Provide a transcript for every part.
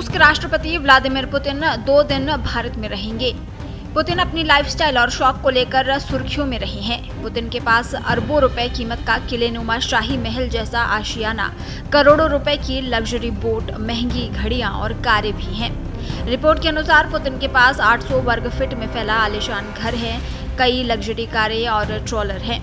रूस के राष्ट्रपति व्लादिमीर पुतिन 2 दिन भारत में रहेंगे। पुतिन अपनी लाइफस्टाइल और शौक को लेकर सुर्खियों में रहे हैं। पुतिन के पास अरबों रुपए कीमत का किलेनुमा शाही महल जैसा आशियाना, करोड़ों रुपए की लग्जरी बोट, महंगी घड़ियां और कारें भी हैं। रिपोर्ट के अनुसार पुतिन के पास 800 वर्ग फीट में फैला आलीशान घर है, कई लग्जरी कारें और ट्रॉलर हैं।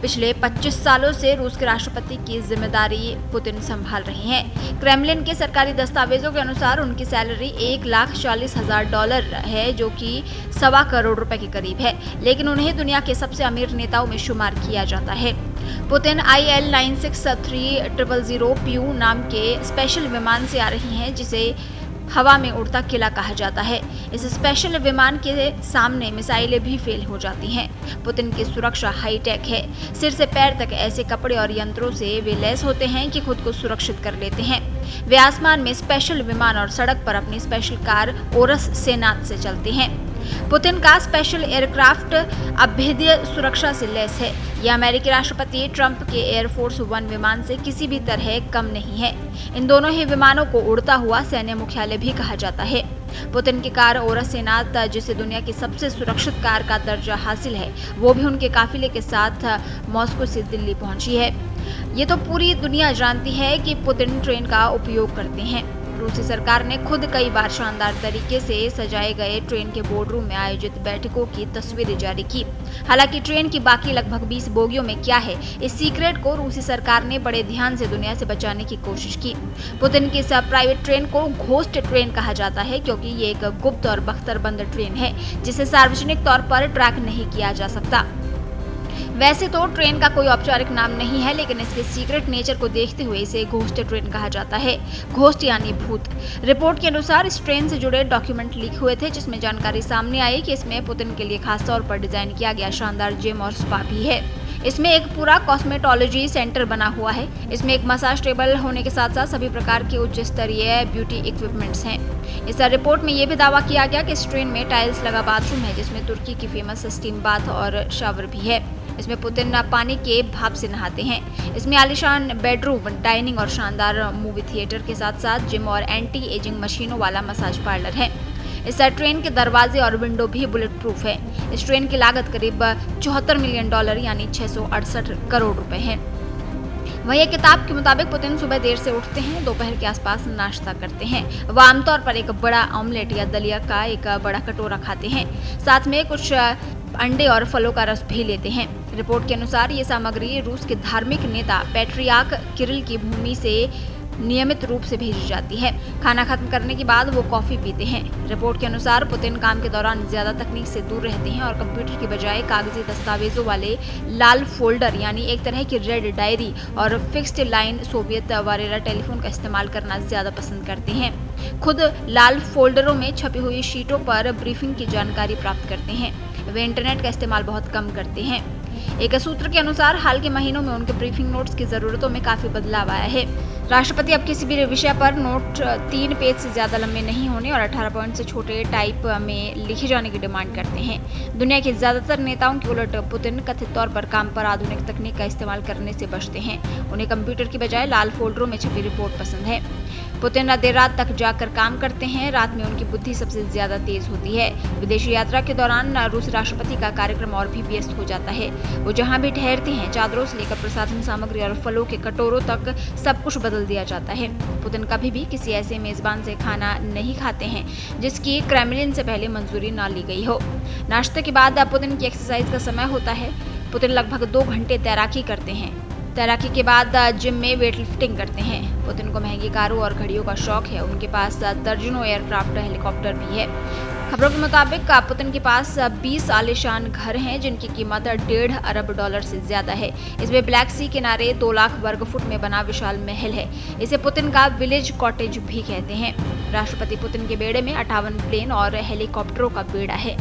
पिछले 25 सालों से रूस के राष्ट्रपति की जिम्मेदारी पुतिन संभाल रहे हैं। क्रेमलिन के सरकारी दस्तावेजों के अनुसार उनकी सैलरी $1,40,000 है, जो कि $1.25 करोड़ के करीब है, लेकिन उन्हें दुनिया के सबसे अमीर नेताओं में शुमार किया जाता है। पुतिन IL-963000 PU नाम के स्पेशल विमान से आ रही हैं, जिसे हवा में उड़ता किला कहा जाता है। इस स्पेशल विमान के सामने मिसाइलें भी फेल हो जाती हैं। पुतिन की सुरक्षा हाईटेक है। सिर से पैर तक ऐसे कपड़े और यंत्रों से वे लैस होते हैं कि खुद को सुरक्षित कर लेते हैं। वे आसमान में स्पेशल विमान और सड़क पर अपनी स्पेशल कार ओरस सेनात से चलते हैं। पुतिन का स्पेशल एयरक्राफ्ट अभेद्य सुरक्षा से लैस है। यह अमेरिकी राष्ट्रपति ट्रंप के एयरफोर्स 1 विमान से किसी भी तरह कम नहीं है। इन दोनों ही विमानों को उड़ता हुआ सैन्य मुख्यालय भी कहा जाता है। पुतिन की कार ओरस सेनात, जिसे दुनिया की सबसे सुरक्षित कार का दर्जा हासिल है, वो भी उनके काफिले के साथ मॉस्को से दिल्ली पहुंची है। ये तो पूरी दुनिया जानती है कि पुतिन ट्रेन का उपयोग करते हैं। रूसी सरकार ने खुद कई बार शानदार तरीके से सजाए गए ट्रेन के बोर्डरूम में आयोजित बैठकों की तस्वीरें जारी की। हालांकि ट्रेन की बाकी लगभग 20 बोगियों में क्या है, इस सीक्रेट को रूसी सरकार ने बड़े ध्यान से दुनिया से बचाने की कोशिश की। पुतिन की इस प्राइवेट ट्रेन को घोस्ट ट्रेन कहा जाता है, क्योंकि ये एक गुप्त और बख्तरबंद ट्रेन है, जिसे सार्वजनिक तौर पर ट्रैक नहीं किया जा सकता। वैसे तो ट्रेन का कोई औपचारिक नाम नहीं है, लेकिन इसके सीक्रेट नेचर को देखते हुए इसे घोस्ट ट्रेन कहा जाता है। घोस्ट यानी भूत। रिपोर्ट के अनुसार इस ट्रेन से जुड़े डॉक्यूमेंट लीक हुए थे, जिसमें जानकारी सामने आई कि इसमें पुतिन के लिए खास तौर पर डिजाइन किया गया शानदार जिम और स्पा भी है। इसमें एक पूरा कॉस्मेटोलॉजी सेंटर बना हुआ है। इसमें एक मसाज टेबल होने के साथ साथ सभी प्रकार के उच्च स्तरीय ब्यूटी इक्विपमेंट्स हैं। इस रिपोर्ट में ये भी दावा किया गया कि इस ट्रेन में टाइल्स लगा बाथरूम है, जिसमें तुर्की की फेमस स्टीम बाथ और शावर भी है। इसमें पुतिन पानी के भाप से नहाते हैं। इसमें आलीशान बेडरूम, डाइनिंग और शानदार मूवी थिएटर के साथ साथ जिम और एंटी एजिंग मशीनों वाला मसाज पार्लर है। इस ट्रेन के दरवाजे और विंडो भी बुलेट प्रूफ है। इस ट्रेन की लागत करीब $74 मिलियन यानी 668 करोड़ रुपए है। वहीं एक किताब के मुताबिक पुतिन सुबह देर से उठते हैं, दोपहर के आसपास नाश्ता करते हैं। वह आमतौर पर एक बड़ा ऑमलेट या दलिया का एक बड़ा कटोरा खाते हैं, साथ में कुछ अंडे और फलों का रस भी लेते हैं। रिपोर्ट के अनुसार ये सामग्री रूस के धार्मिक नेता पैट्रियार्क किरिल की भूमि से नियमित रूप से भेजी जाती है। खाना खत्म करने के बाद वो कॉफी पीते हैं। रिपोर्ट के अनुसार पुतिन काम के दौरान ज्यादा तकनीक से दूर रहते हैं और कंप्यूटर की बजाय कागजी दस्तावेजों वाले लाल फोल्डर यानी एक तरह की रेड डायरी और फिक्स्ड लाइन सोवियत वगैरह टेलीफोन का इस्तेमाल करना ज्यादा पसंद करते हैं। खुद लाल फोल्डरों में छपी हुई शीटों पर ब्रीफिंग की जानकारी प्राप्त करते हैं। वे इंटरनेट का इस्तेमाल बहुत कम करते हैं। एक सूत्र के अनुसार हाल के महीनों में उनके ब्रीफिंग नोट्स की जरूरतों में काफी बदलाव आया है। राष्ट्रपति अब किसी भी विषय पर नोट 3 पेज से ज्यादा लंबे नहीं होने और 18 पॉइंट से छोटे टाइप में लिखे जाने की डिमांड करते हैं। दुनिया के ज्यादातर नेताओं के उलट पुतिन कथित तौर पर काम पर आधुनिक तकनीक का इस्तेमाल करने से बचते हैं। उन्हें कंप्यूटर की बजाय लाल फोल्डरों में छपी रिपोर्ट पसंद है। पुतिन देर रात तक जाकर काम करते हैं। रात में उनकी बुद्धि सबसे ज्यादा तेज होती है। विदेशी यात्रा के दौरान रूसी राष्ट्रपति का कार्यक्रम और भी व्यस्त हो जाता है। वो जहां भी ठहरते हैं, चादरों से लेकर प्रसाधन सामग्री और फलों के कटोरों तक सब कुछ बदल दिया जाता है। पुतिन कभी भी किसी ऐसे मेजबान से खाना नहीं खाते हैं जिसकी क्रेमलिन से पहले मंजूरी ना ली गई हो। नाश्ते के बाद पुतिन की एक्सरसाइज का समय होता है। पुतिन लगभग 2 घंटे तैराकी करते हैं। तैराकी के बाद जिम में वेट लिफ्टिंग करते हैं। पुतिन को महंगी कारों और घड़ियों का शौक है। उनके पास दर्जनों एयरक्राफ्ट, हेलीकॉप्टर भी है। खबरों के मुताबिक पुतिन के पास 20 आलीशान घर हैं, जिनकी कीमत $1.5 अरब से ज्यादा है। इसमें ब्लैक सी किनारे 2 लाख वर्ग फुट में बना विशाल महल है। इसे पुतिन का विलेज कॉटेज भी कहते हैं। राष्ट्रपति पुतिन के बेड़े में 58 प्लेन और हेलीकॉप्टरों का बेड़ा है।